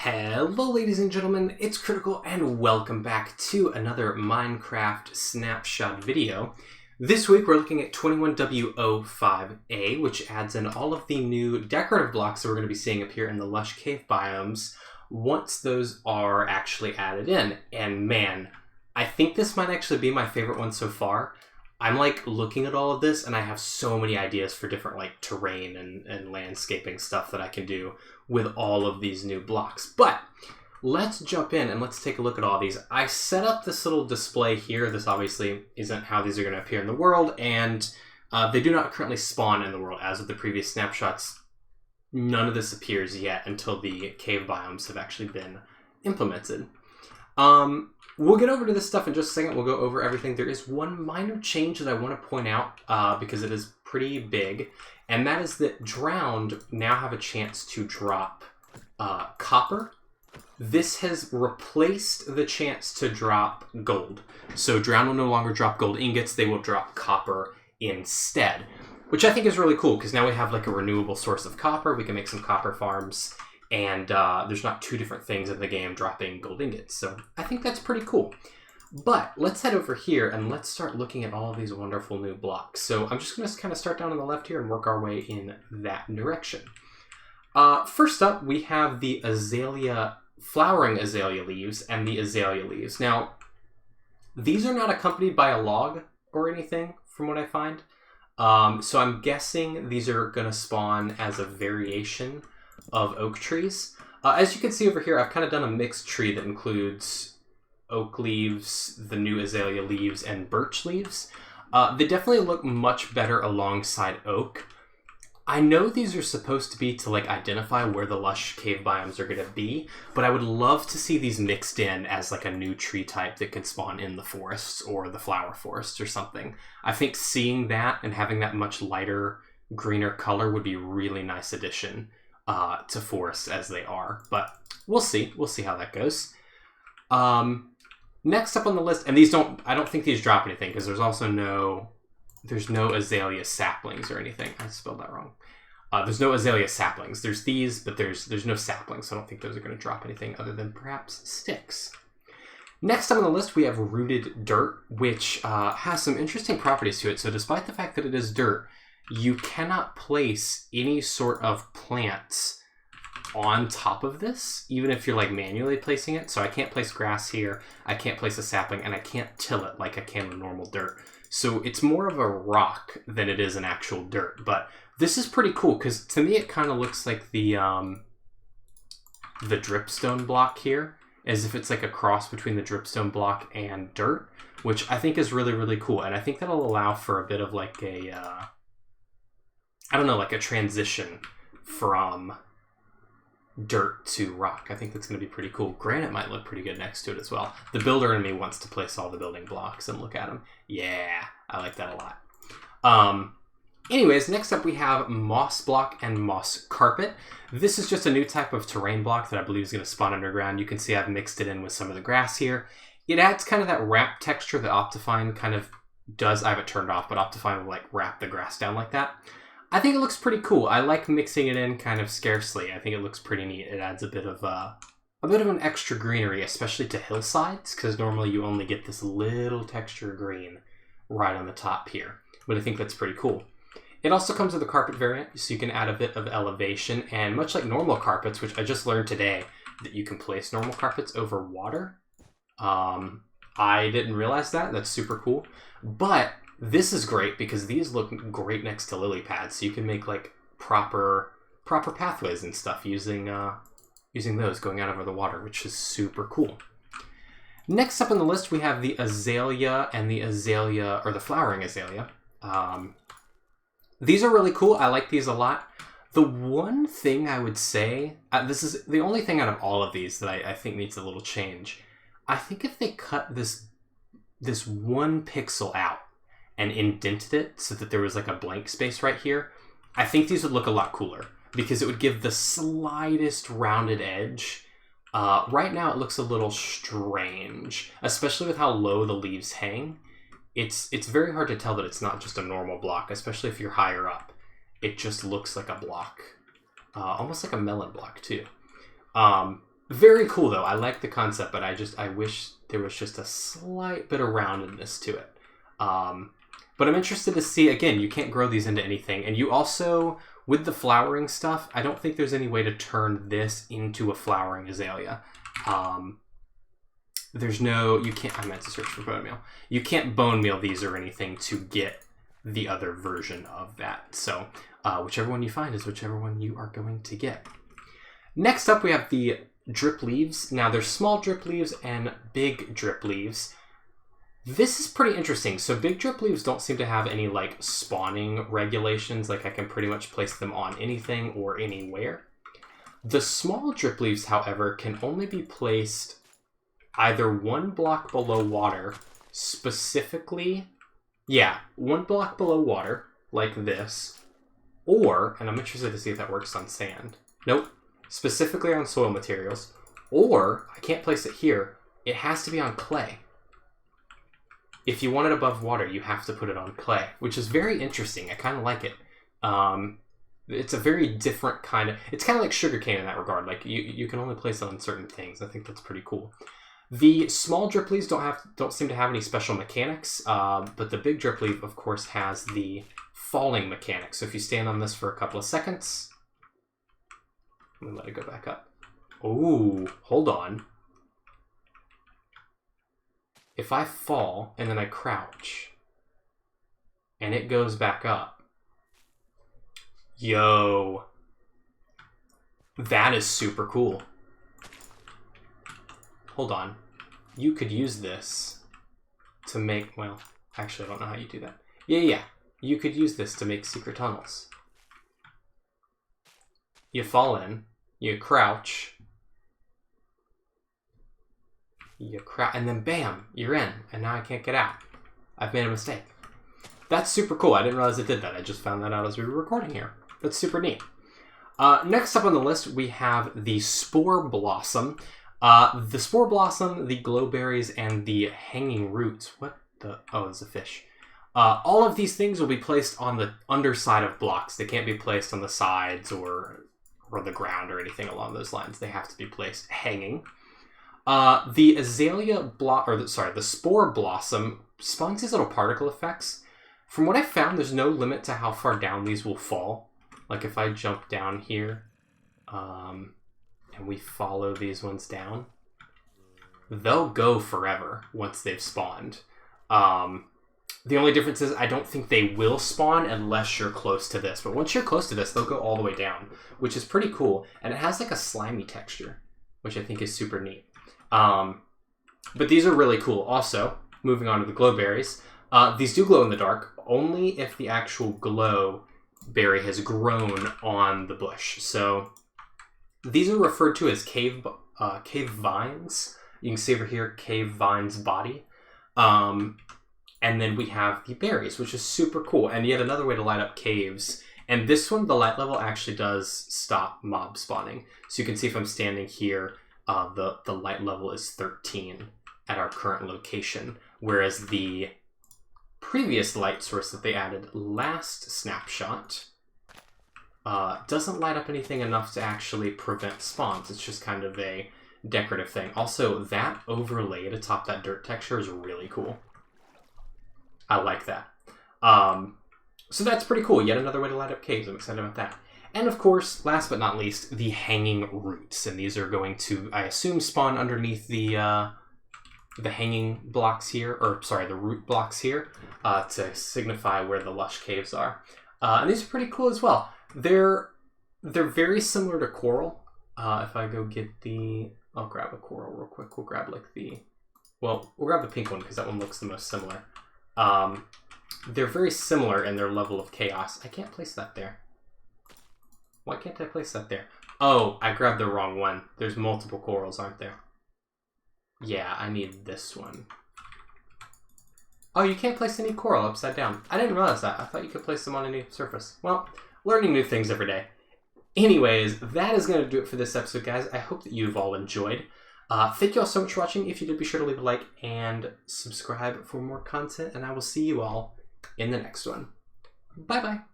Hello ladies and gentlemen, it's Critical and welcome back to another Minecraft Snapshot video. This week we're looking at 21W05A, which adds in all of the new decorative blocks that we're going to be seeing appear in the lush cave biomes once those are actually added in. And man, I think this might actually be my favorite one so far. I'm like looking at all of this and I have so many ideas for different like terrain and landscaping stuff that I can do with all of these new blocks. But let's jump in and let's take a look at all these. I set up this little display here. This obviously isn't how these are going to appear in the world, and they do not currently spawn in the world. As with the previous snapshots, none of this appears yet until the cave biomes have actually been implemented. We'll get over to this stuff in just a second. We'll go over everything. There is one minor change that I want to point out because it is pretty big, and that is that Drowned now have a chance to drop copper. This has replaced the chance to drop gold. So Drowned will no longer drop gold ingots. They will drop copper instead, which I think is really cool because now we have like a renewable source of copper. We can make some copper farms. And there's not two different things in the game dropping gold ingots. So I think that's pretty cool. But let's head over here and let's start looking at all of these wonderful new blocks. So I'm just going to kind of start down on the left here and work our way in that direction. First up, we have the flowering Azalea Leaves and the Azalea Leaves. Now, these are not accompanied by a log or anything from what I find. So I'm guessing these are going to spawn as a variation of oak trees. As you can see over here, I've kind of done a mixed tree that includes oak leaves, the new Azalea leaves, and birch leaves. They definitely look much better alongside oak. I know these are supposed to be to like identify where the lush cave biomes are going to be, but I would love to see these mixed in as like a new tree type that can spawn in the forests or the flower forests or something. I think seeing that and having that much lighter, greener color would be a really nice addition to forests as they are, but we'll see. We'll see how that goes. Next up on the list, and I don't think these drop anything because there's no azalea saplings or anything. I spelled that wrong. There's no azalea saplings. There's these, but there's no saplings, so I don't think those are going to drop anything other than perhaps sticks. Next up on the list, we have rooted dirt, which has some interesting properties to it. So despite the fact that it is dirt, you cannot place any sort of plants on top of this, even if you're like manually placing it. So I can't place grass here, I can't place a sapling, and I can't till it like I can with normal dirt. So it's more of a rock than it is an actual dirt. But this is pretty cool because to me it kind of looks like the dripstone block here, as if it's like a cross between the dripstone block and dirt, which I think is really, really cool. And I think that'll allow for a bit of like a I don't know, like a transition from dirt to rock. I think that's going to be pretty cool. Granite might look pretty good next to it as well. The builder in me wants to place all the building blocks and look at them. Yeah, I like that a lot. Anyways, next up we have moss block and moss carpet. This is just a new type of terrain block that I believe is going to spawn underground. You can see I've mixed it in with some of the grass here. It adds kind of that wrap texture that Optifine kind of does. I have it turned off, but Optifine will like wrap the grass down like that. I think it looks pretty cool. I like mixing it in kind of scarcely. I think it looks pretty neat. It adds a bit of an extra greenery, especially to hillsides, because normally you only get this little texture green right on the top here. But I think that's pretty cool. It also comes with a carpet variant, so you can add a bit of elevation, and much like normal carpets, which I just learned today, that you can place normal carpets over water. I didn't realize that. That's super cool. But this is great because these look great next to lily pads, so you can make like proper pathways and stuff using those going out over the water, which is super cool. Next up on the list, we have the azalea and the azalea, or the flowering azalea. These are really cool. I like these a lot. The one thing I would say, this is the only thing out of all of these that I think needs a little change. I think if they cut this 1 pixel out and indented it so that there was like a blank space right here, I think these would look a lot cooler because it would give the slightest rounded edge. Right now it looks a little strange, especially with how low the leaves hang. It's very hard to tell that it's not just a normal block, especially if you're higher up. It just looks like a block, almost like a melon block too. Very cool, though. I like the concept, but I wish there was just a slight bit of roundedness to it. But I'm interested to see, again, you can't grow these into anything. And you also, with the flowering stuff, I don't think there's any way to turn this into a flowering azalea. There's no, you can't, I meant to search for bone meal. You can't bone meal these or anything to get the other version of that. So whichever one you find is whichever one you are going to get. Next up, we have the drip leaves. Now, there's small drip leaves and big drip leaves. This is pretty interesting. So big drip leaves don't seem to have any like spawning regulations. Like I can pretty much place them on anything or anywhere. The small drip leaves, however, can only be placed either 1 block below water, specifically, yeah, 1 block below water, like this, or, and I'm interested to see if that works on sand. Nope. Specifically on soil materials, or I can't place it here. It has to be on clay. If you want it above water, you have to put it on clay, which is very interesting. I kind of like it. It's a very different kind of... It's kind of like sugarcane in that regard. Like you can only place it on certain things. I think that's pretty cool. The small drip leaves don't seem to have any special mechanics, but the big drip leaf, of course, has the falling mechanic. So if you stand on this for a couple of seconds... Let me let it go back up. Oh, hold on. If I fall and then I crouch and it goes back up, yo, that is super cool. Hold on. You could use this to make, well, actually, I don't know how you do that. Yeah. You could use this to make secret tunnels. You fall in, you crouch, and then bam, you're in, and now I can't get out. I've made a mistake. That's super cool. I didn't realize it did that. I just found that out as we were recording here. That's super neat. Next up on the list, we have the Spore Blossom. The Spore Blossom, the glowberries, and the hanging roots. What the? Oh, there's a fish. All of these things will be placed on the underside of blocks. They can't be placed on the sides or the ground or anything along those lines. They have to be placed hanging. The the Spore Blossom spawns these little particle effects. From what I found, there's no limit to how far down these will fall. Like if I jump down here, and we follow these ones down, they'll go forever once they've spawned. The only difference is I don't think they will spawn unless you're close to this. But once you're close to this, they'll go all the way down, which is pretty cool. And it has like a slimy texture, which I think is super neat. But these are really cool. Also, moving on to the glowberries. These do glow in the dark, only if the actual glow berry has grown on the bush. So these are referred to as cave vines. You can see over here, cave vines body. And then we have the berries, which is super cool. And yet another way to light up caves. And this one, the light level actually does stop mob spawning. So you can see if I'm standing here, the light level is 13 at our current location. Whereas the previous light source that they added last snapshot doesn't light up anything enough to actually prevent spawns. It's just kind of a decorative thing. Also, that overlay to top that dirt texture is really cool. I like that. So that's pretty cool. Yet another way to light up caves. I'm excited about that. And of course, last but not least, the hanging roots. And these are going to, I assume, spawn underneath the hanging blocks here, or sorry, the root blocks here, to signify where the lush caves are. And these are pretty cool as well. They're very similar to coral. If I go get I'll grab a coral real quick. We'll grab we'll grab the pink one because that one looks the most similar. They're very similar in their level of chaos. I can't place that there. Why can't I place that there? Oh, I grabbed the wrong one. There's multiple corals, aren't there? Yeah, I need this one. Oh, you can't place any coral upside down. I didn't realize that. I thought you could place them on any surface. Well, learning new things every day. Anyways, that is going to do it for this episode, guys. I hope that you've all enjoyed. Thank you all so much for watching. If you did, be sure to leave a like and subscribe for more content, and I will see you all in the next one. Bye-bye.